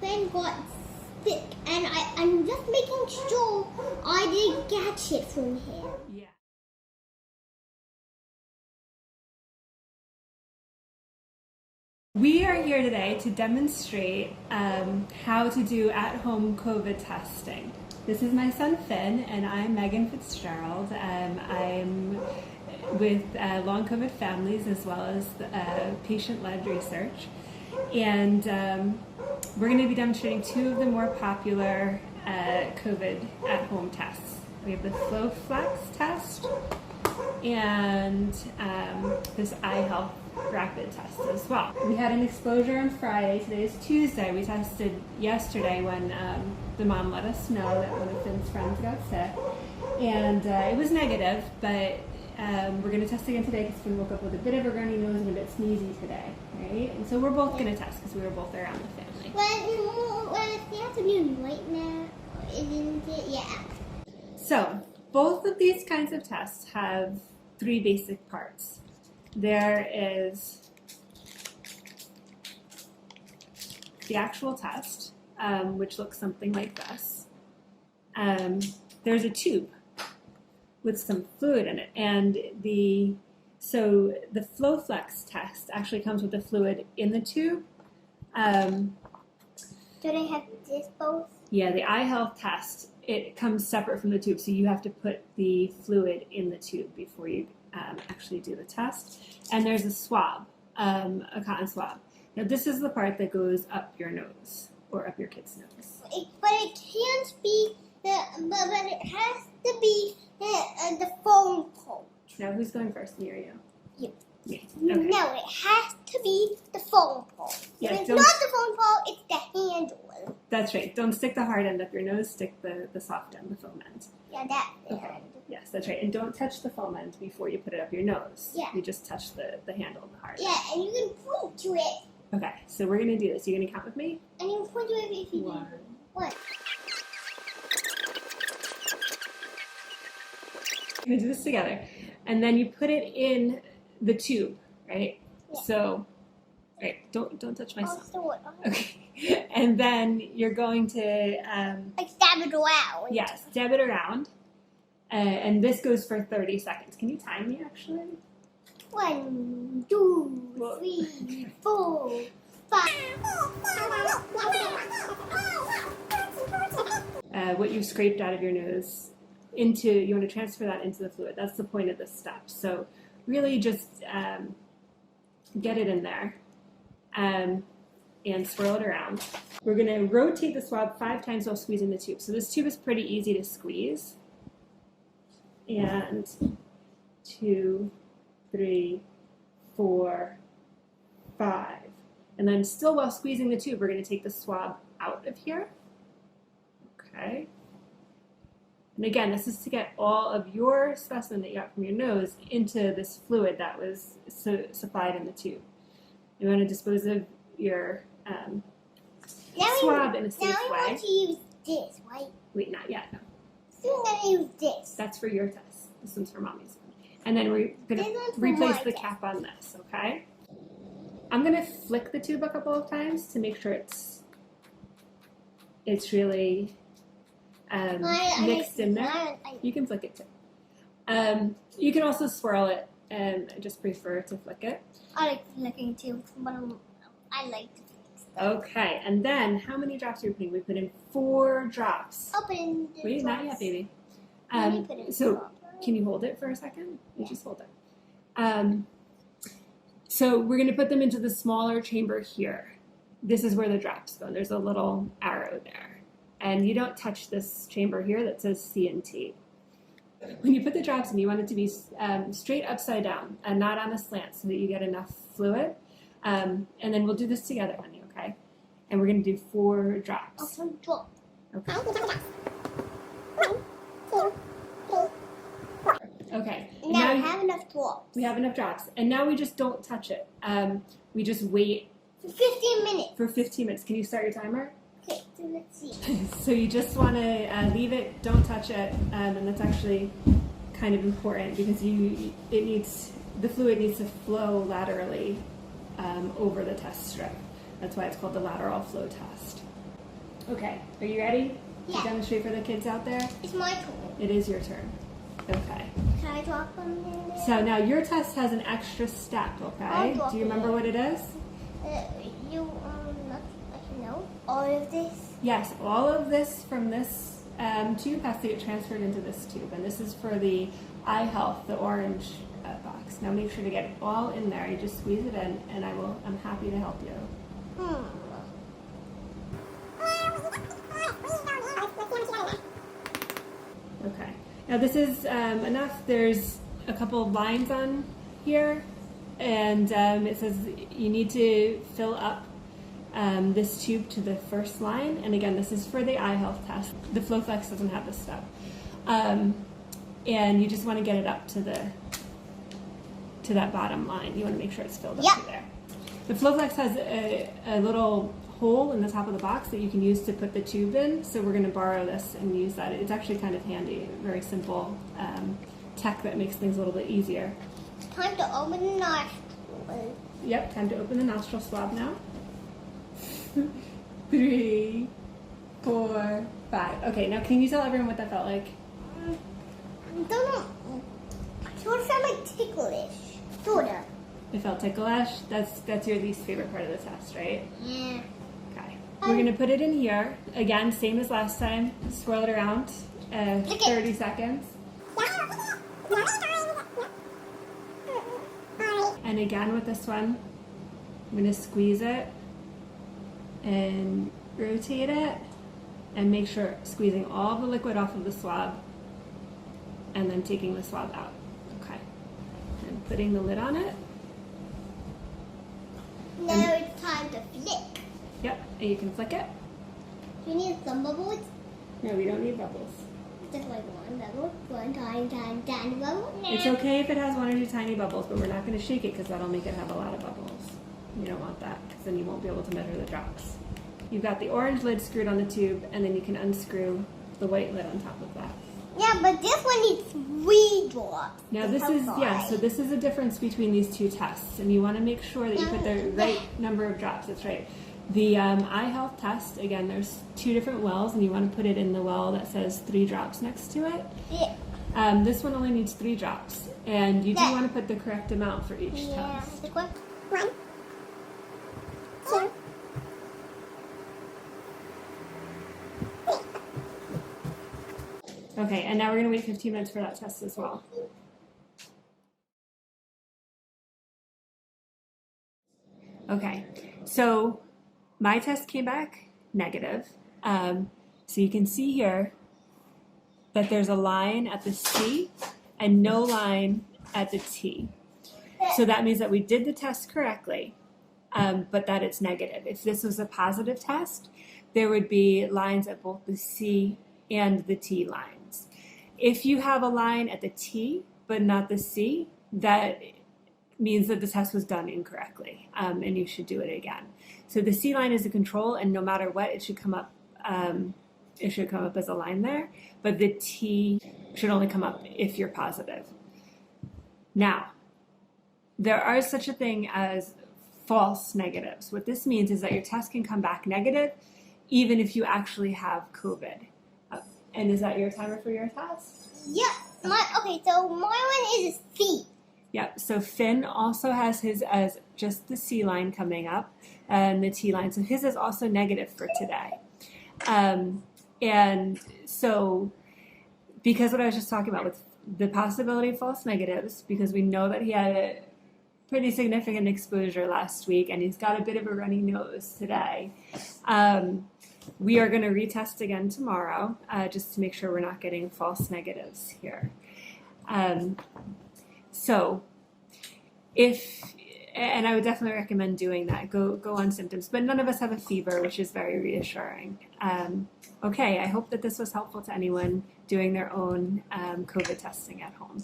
pen got sick, and I'm just making sure I didn't catch it from here. Yeah. We are here today to demonstrate how to do at-home COVID testing. This is my son Finn, and I'm Megan Fitzgerald. I'm with long COVID families as well as patient-led research. And we're going to be demonstrating two of the more popular COVID at-home tests. We have the FlowFlex test and this eye health rapid test as well. We had an exposure on Friday. Today is Tuesday. We tested yesterday when the mom let us know that one of Finn's friends got sick, and it was negative, but we're going to test again today because Finn woke up with a bit of a runny nose and a bit sneezy today, right? And so we're both going to test because we were both around the family. Well, it's the afternoon right now, isn't it? Yeah. So both of these kinds of tests have three basic parts. There is the actual test, which looks something like this. There's a tube with some fluid in it, and so the FlowFlex test actually comes with the fluid in the tube. Do they have this both? Yeah, the eye health test, it comes separate from the tube, so you have to put the fluid in the tube before you actually do the test. And there's a swab, a cotton swab. Now this is the part that goes up your nose, or up your kid's nose. But it can't be but it has to be the phone pole. Now who's going first, me or you? You. Me. Okay. No, it has to be the phone pole. Yeah, if it's not the phone pole, it's the handle. That's right. Don't stick the hard end up your nose, stick the soft end, the foam end. Yeah, that's the Okay. end. Yes, that's right. And don't touch the foam end before you put it up your nose. Yeah. You just touch the handle and the hard end. Yeah, and you can point to it. Okay, so we're going to do this. You're going to count with me? And you can point to it if you One. do. What? We're going to do this together. And then you put it in the tube, right? Yeah. So, right, don't touch my Oh, son. so what? Okay. And then you're going to... Like stab it around. yes, dab it around. And this goes for 30 seconds. Can you time me, actually? 1, 2, 3, 4, 5. What you scraped out of your nose you want to transfer that into the fluid. That's the point of this step. So really just get it in there and swirl it around. We're going to rotate the swab 5 times while squeezing the tube. So this tube is pretty easy to squeeze. And 2, 3, 4, 5. And then still while squeezing the tube, we're going to take the swab out of here. Okay. And again, this is to get all of your specimen that you got from your nose into this fluid that was supplied in the tube. You want to dispose of your swab in a safe way. Now we want to use this, right? Wait, not yet. No. So we're going to use this. That's for your test. This one's for Mommy's one. And then we're going to This one's for replace my the test. cap on this, okay? I'm going to flick the tube a couple of times to make sure it's really mixed in there. You can flick it too. You can also swirl it, and I just prefer to flick it. I like flicking too, but I like to flick stuff. Okay, and then how many drops are we putting? We put in 4 drops. Open the Wait, not drops. yet, baby. Let me put it in So the can you hold it for a second? You just hold it. So we're going to put them into the smaller chamber here. This is where the drops go. There's a little arrow there. And you don't touch this chamber here that says C&T. When you put the drops in, you want it to be straight upside down and not on a slant so that you get enough fluid. And then we'll do this together, honey, okay? And we're going to do 4 drops. Okay, drop. Okay. Okay. Now we have enough drops. We have enough drops. And now we just don't touch it. We just wait For 15 minutes. for 15 minutes. Can you start your timer? Okay, so let's see. So you just want to leave it, don't touch it, and that's actually kind of important because the fluid needs to flow laterally over the test strip. That's why it's called the lateral flow test. Okay, are you ready Yeah. to demonstrate for the kids out there? It's my turn. It is your turn. Okay. Can I drop them in there? So now your test has an extra step, okay? drop Do you it remember in. what it is? No, all of this. Yes, all of this from this tube has to get transferred into this tube, and this is for the eye health, the orange box. Now make sure to get it all in there. You just squeeze it in, and I'm happy to help you. Okay. Now this is enough. There's a couple of lines on here, and it says you need to fill up this tube to the first line. And again, this is for the eye health test. The FlowFlex doesn't have this stuff. And you just want to get it up to that bottom line. You want to make sure it's filled up to there. The FlowFlex has a little hole in the top of the box that you can use to put the tube in. So we're going to borrow this and use that. It's actually kind of handy. Very simple tech that makes things a little bit easier. Time to open the nostril. Yep, time to open the nostril swab now. 3, 4, 5. Okay, now can you tell everyone what that felt like? I don't know. Sort of sound like ticklish. Sort of. It felt ticklish. That's your least favorite part of the test, right? Yeah. Okay. We're gonna put it in here again, same as last time. Swirl it around. 30 seconds. And again with this one, I'm gonna squeeze it and rotate it and make sure squeezing all the liquid off of the swab and then taking the swab out. Okay. And putting the lid on it. Now it's time to flick. Yep, and you can flick it. Do you need some bubbles? No, we don't need bubbles. Just like one bubble. One tiny bubble. It's okay if it has 1 or 2 tiny bubbles, but we're not going to shake it because that'll make it have a lot of bubbles. You don't want that because then you won't be able to measure the drops. You've got the orange lid screwed on the tube, and then you can unscrew the white lid on top of that. Yeah, but this one needs 3 drops. Now this is, so this is a difference between these two tests, and you want to make sure that you put the right number of drops. That's right. The eye health test, again, there's 2 different wells, and you want to put it in the well that says 3 drops next to it. Yeah. This one only needs 3 drops, and you do want to put the correct amount for each test. One, 2. Okay, and now we're going to wait 15 minutes for that test as well. Okay, so my test came back negative. So you can see here that there's a line at the C and no line at the T. So that means that we did the test correctly, but that it's negative. If this was a positive test, there would be lines at both the C and the T lines. If you have a line at the T but not the C, that means that the test was done incorrectly, and you should do it again. So the C line is the control, and no matter what, it should come up. It should come up as a line there, but the T should only come up if you're positive. Now, there are such a thing as false negatives. What this means is that your test can come back negative even if you actually have COVID. And is that your timer for your test? Yep. Okay, so my one is a C. Yep, so Finn also has his as just the C line coming up and the T line. So his is also negative for today. And so because what I was just talking about with the possibility of false negatives, because we know that he had a pretty significant exposure last week and he's got a bit of a runny nose today, we are going to retest again tomorrow just to make sure we're not getting false negatives here. So and I would definitely recommend doing that. Go on symptoms, but none of us have a fever, which is very reassuring. Okay, I hope that this was helpful to anyone doing their own COVID testing at home.